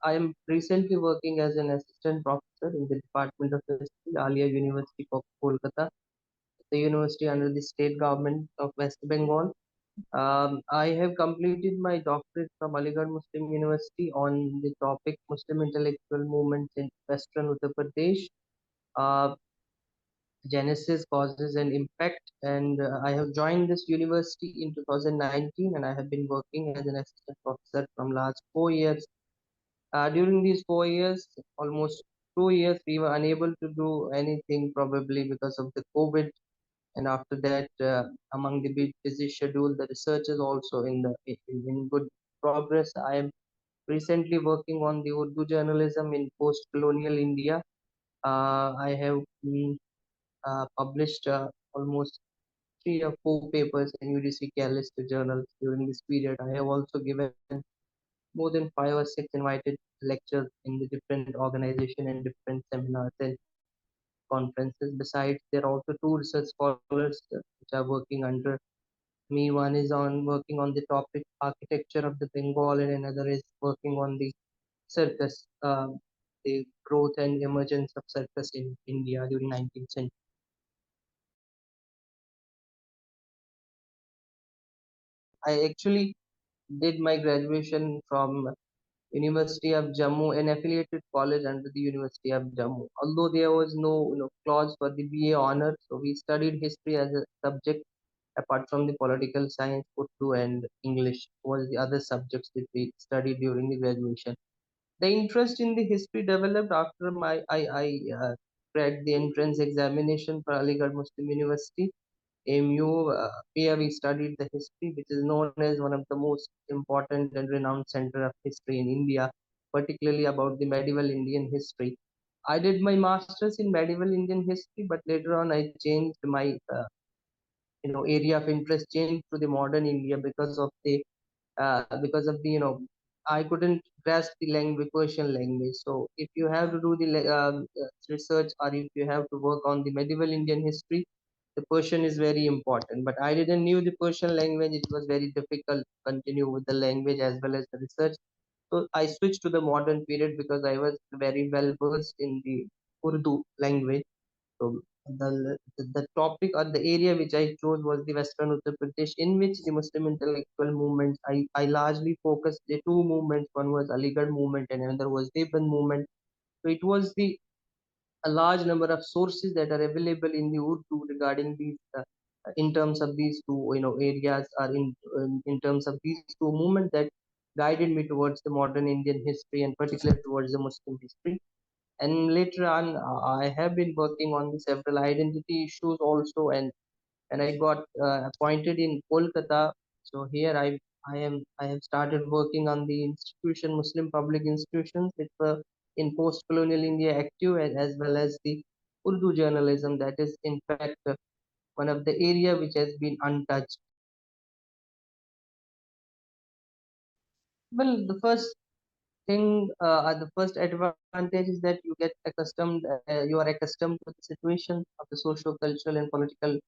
I am recently working as an assistant professor in the Department of History, Aliah University of Kolkata, the university under the state government of West Bengal. I have completed my doctorate from Aligarh Muslim University on the topic Muslim intellectual movements in Western Uttar Pradesh, uh, genesis, causes, and impact. And I have joined this university in 2019, and I have been working as an assistant professor from last 4 years. During these 4 years, almost 2 years, we were unable to do anything probably because of the COVID. And after that, among the busy schedule, the research is also in good progress. I am recently working on the Urdu journalism in post-colonial India. I have published almost 3 or 4 papers in UDC Catalyst journals during this period. I have also given more than 5 or 6 invited lectures in the different organizations and different seminars and conferences. Besides, there are also two research scholars which are working under me. One is on working on the topic architecture of the Bengal, and another is working on the circus, the growth and emergence of circus in India during 19th century. I actually did my graduation from University of Jammu, an affiliated college under the University of Jammu. Although there was no clause for the BA honor, so we studied history as a subject apart from the political science, Urdu and English was the other subjects that we studied during the graduation. The interest in the history developed after I cracked the entrance examination for Aligarh Muslim University AMU, where we studied the history, which is known as one of the most important and renowned center of history in India, particularly about the medieval Indian history. I did my master's in medieval Indian history, but later on I changed my area of interest changed to the modern India because of the I couldn't grasp the language Persian language. So if you have to do the research, or if you have to work on the medieval Indian history, the Persian is very important. But I didn't knew the Persian language. It was very difficult to continue with the language as well as the research. So I switched to the modern period because I was very well versed in the Urdu language. So the topic or the area which I chose was the Western Uttar Pradesh, in which the Muslim intellectual movements, I largely focused the two movements. One was Aligarh movement and another was Deoband movement. So it was the a large number of sources that are available in the Urdu regarding these, in terms of these two areas, or in terms of these two movements that guided me towards the modern Indian history and particularly towards the Muslim history. And later on, I have been working on the several identity issues also, and I got appointed in Kolkata. So here I have started working on the institution Muslim public institutions which were in post-colonial India active, as well as the Urdu journalism, that is in fact one of the area which has been untouched. Well, the first advantage is that you are accustomed to the situation of the social, cultural, and political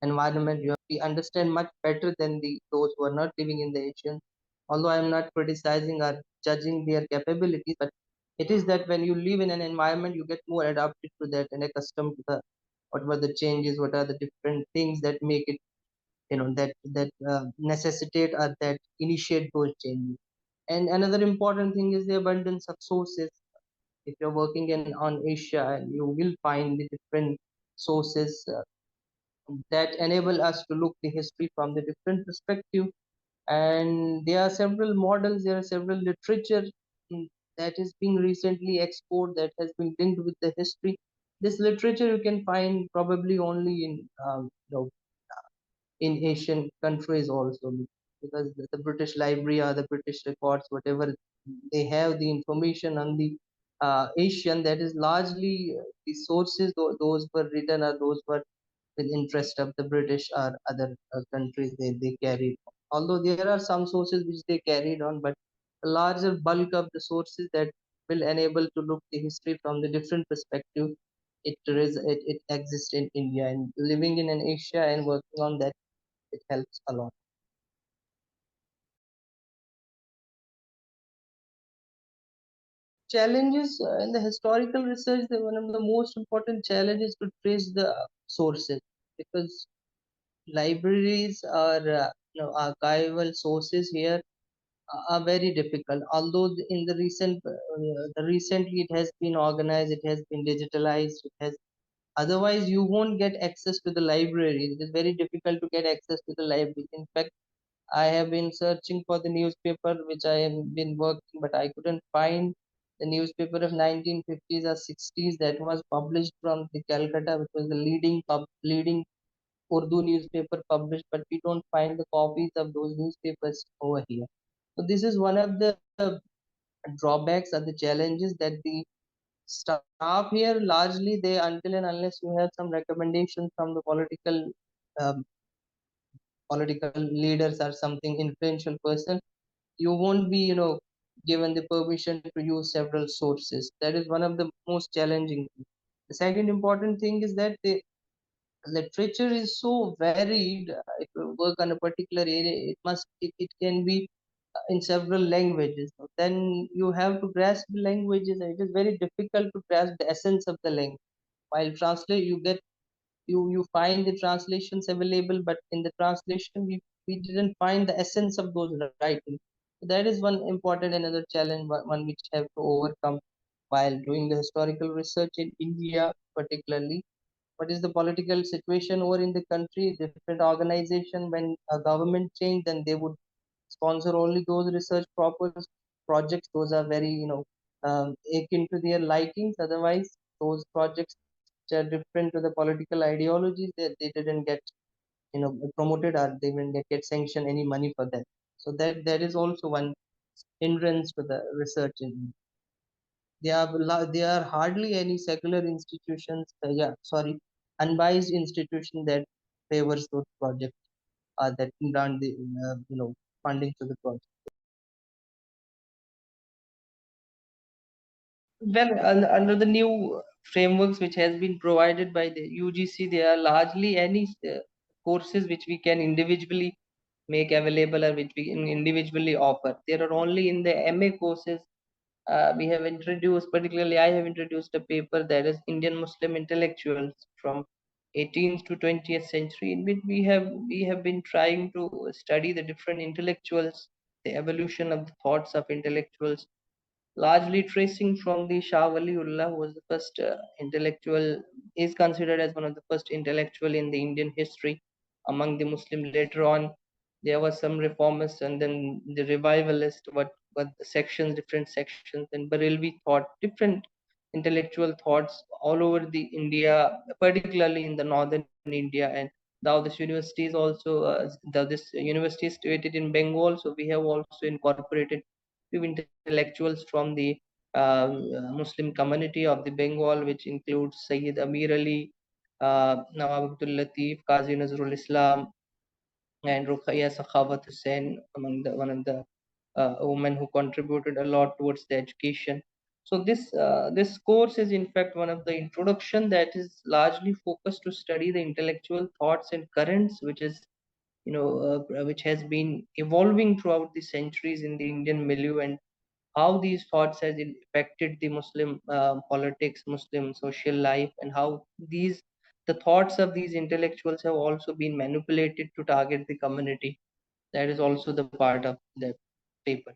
environment. We understand much better than those who are not living in the Asian. Although I am not criticizing or judging their capabilities, but it is that when you live in an environment, you get more adapted to that and accustomed to the what were the changes, what are the different things that make it, that necessitate or that initiate those changes. And another important thing is the abundance of sources. If you're working in on Asia, you will find the different sources that enable us to look the history from the different perspective. And there are several models, there are several literature that is being recently explored that has been linked with the history. This literature you can find probably only in Asian countries also, because the British Library or the British records, whatever they have the information on the Asian, that is largely the sources, those were written or those were with interest of the British or other countries they carried. Although there are some sources which they carried on, but a larger bulk of the sources that will enable to look the history from the different perspective, it exists in India, and living in an Asia and working on that, it helps a lot. challenges in the historical research, one of the most important challenges to trace the sources, because libraries or archival sources here are very difficult. Although in the recently it has been organized, it has been digitalized, it has. Otherwise, you won't get access to the library. It is very difficult to get access to the library. In fact, I have been searching for the newspaper which I have been working, but I couldn't find the newspaper of 1950s or 60s that was published from the Calcutta, which was the leading Urdu newspaper published, but we don't find the copies of those newspapers over here. So this is one of the drawbacks or the challenges that the staff here largely they, until and unless you have some recommendations from the um, political leaders or something influential person, you won't be given the permission to use several sources. That is one of the most challenging things. The second important thing is that the literature is so varied. If you work on a particular area, it can be in several languages. So then you have to grasp the languages, and it is very difficult to grasp the essence of the language. While translate, you find the translations available, but in the translation we didn't find the essence of those writings. So that is one important another challenge, one which have to overcome while doing the historical research in India, particularly. What is the political situation over in the country? Different organization, when a government change, then they would sponsor only those research proper projects. Those are very akin to their likings. Otherwise, those projects which are different to the political ideologies, they didn't get promoted, or they didn't get sanctioned any money for that. So that is also one hindrance to the research in. There are hardly any secular institutions, unbiased institution that favors those projects, that grant the funding to the project. Well, under the new frameworks which has been provided by the UGC, there are largely any courses which we can individually make available or which we can individually offer. There are only in the MA courses. We have introduced, particularly I have introduced a paper that is Indian Muslim intellectuals from 18th to 20th century, in which we have been trying to study the different intellectuals, the evolution of the thoughts of intellectuals, largely tracing from the Shah Waliullah, who was the first intellectual, is considered as one of the first intellectual in the Indian history among the Muslim. Later on, there was some reformists, and then the revivalist, what the sections, different sections, and Barelvi thought, different intellectual thoughts all over the India, particularly in the northern India. And now this university is also this university is situated in Bengal, so we have also incorporated few intellectuals from the Muslim community of the Bengal, which includes Sayyid Amir Ali, Nawab Abdul Latif, Qazi Nazrul Islam, and Ruqayya Sakhawat Hussain, among the one of the women who contributed a lot towards the education. So this course is in fact one of the introduction that is largely focused to study the intellectual thoughts and currents, which is which has been evolving throughout the centuries in the Indian milieu, and how these thoughts has affected the Muslim politics, Muslim social life, and how the thoughts of these intellectuals have also been manipulated to target the community. That is also the part of the paper.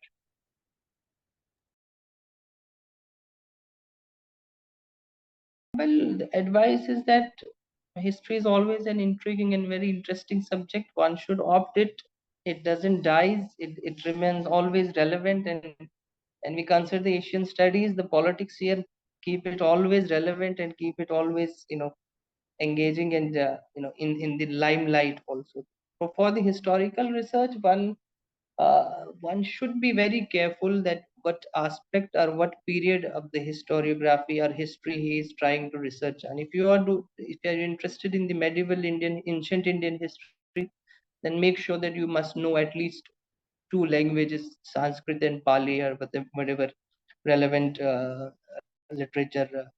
Well, the advice is that history is always an intriguing and very interesting subject. One should opt it. It doesn't die. It remains always relevant, and we consider the Asian studies, the politics here, keep it always relevant and keep it always engaging and in the limelight also. So for the historical research, one should be very careful that what aspect or what period of the historiography or history he is trying to research. And if you are interested in the medieval Indian, ancient Indian history, then make sure that you must know at least two languages, Sanskrit and Pali, or whatever relevant literature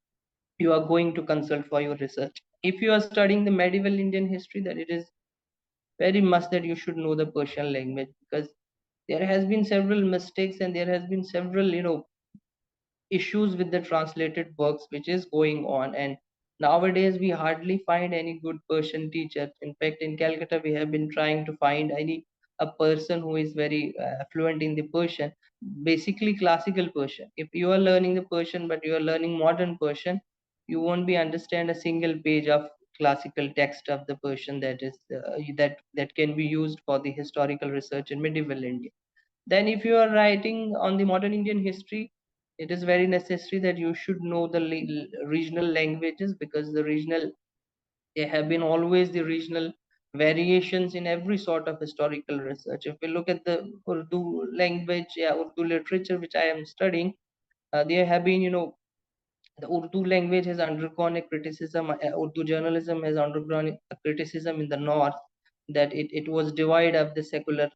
you are going to consult for your research. If you are studying the medieval Indian history, then it is very much that you should know the Persian language, because there has been several mistakes and there has been several issues with the translated works which is going on. And nowadays we hardly find any good Persian teacher. In fact, in Calcutta we have been trying to find any a person who is very fluent in the Persian, basically classical Persian. If you are learning the Persian but you are learning modern Persian, you won't be understand a single page of classical text of the Persian that is that can be used for the historical research in medieval India. Then if you are writing on the modern Indian history, it is very necessary that you should know the regional languages, because the regional, there have been always the regional variations in every sort of historical research. If we look at the Urdu language, yeah, Urdu literature, which I am studying, there have been, the Urdu language has undergone a criticism. Urdu journalism has undergone a criticism in the north, that it was divide of the secular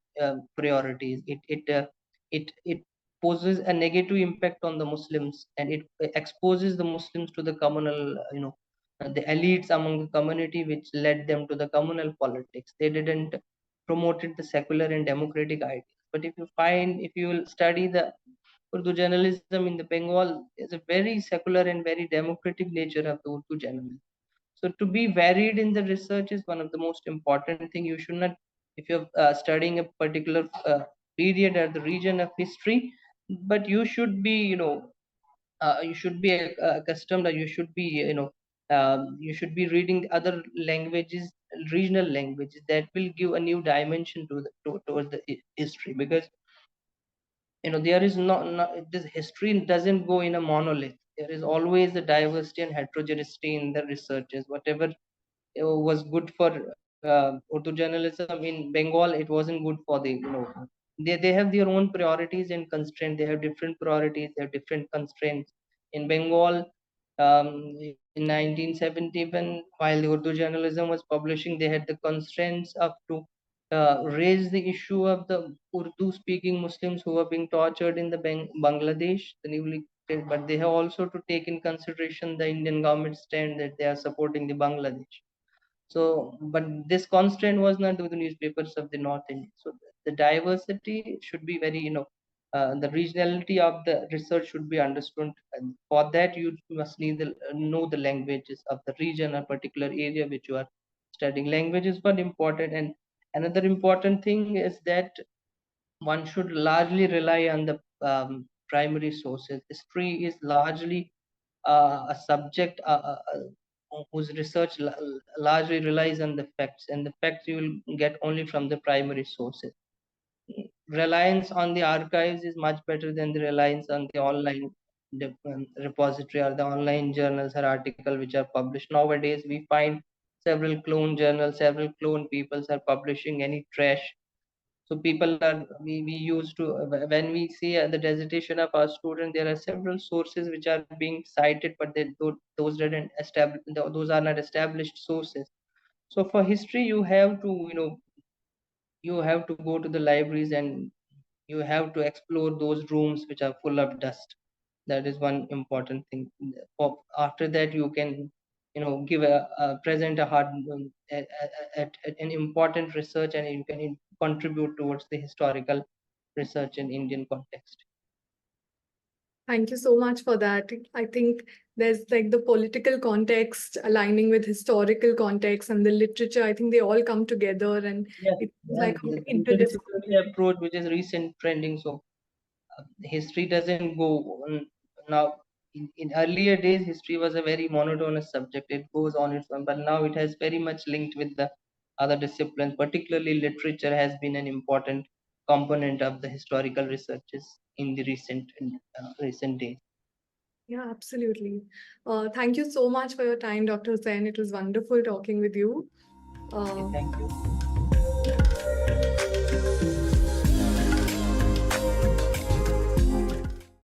priorities. It poses a negative impact on the Muslims, and it exposes the Muslims to the communal, the elites among the community, which led them to the communal politics. They didn't promoted the secular and democratic ideas. But if you will study the Urdu journalism in the Bengal, is a very secular and very democratic nature of the Urdu journalism. So to be varied in the research is one of the most important thing. You should not, if you're studying a particular period or the region of history, but you should be accustomed, or you should be, you should be reading other languages, regional languages, that will give a new dimension to towards the history. Because there is not this history doesn't go in a monolith. There is always a diversity and heterogeneity in the researches. Whatever was good for Urdu journalism in Bengal, it wasn't good for the, they have their own priorities and constraints. They have different priorities, they have different constraints. In Bengal, in 1971, while the Urdu journalism was publishing, they had the constraints of to raise the issue of the Urdu speaking Muslims who were being tortured in the Bangladesh, the newly, but they have also to take in consideration the Indian government stand that they are supporting the Bangladesh. So, but this constraint was not to the newspapers of the North India. So the diversity should be very, the regionality of the research should be understood. And for that, you must need know the languages of the region or particular area which you are studying. Language is one important, and another important thing is that one should largely rely on the primary sources. History is largely a subject whose research largely relies on the facts, and the facts you will get only from the primary sources. Reliance on the archives is much better than the reliance on the online repository or the online journals or article which are published. Nowadays, we find several clone journals, several clone peoples are publishing any trash. So people are, we used to, when we see the dissertation of our student, there are several sources which are being cited, but those didn't establish, those are not established sources. So for history, you have to, you have to go to the libraries, and you have to explore those rooms which are full of dust. That is one important thing. After that, you can, give a present a hard, an important research, and you can contribute towards the historical research in Indian context. Thank you so much for that. I think there's like the political context aligning with historical context and the literature. I think they all come together, and Yeah, it's yeah, like the interdisciplinary approach, which is recent trending. So history doesn't go on now. In earlier days, history was a very monotonous subject. It goes on its own, but now it has very much linked with the other disciplines. Particularly, literature has been an important component of the historical researches in the recent days. Yeah, absolutely. Thank you so much for your time, Dr. Hussain. It was wonderful talking with you. Okay, thank you.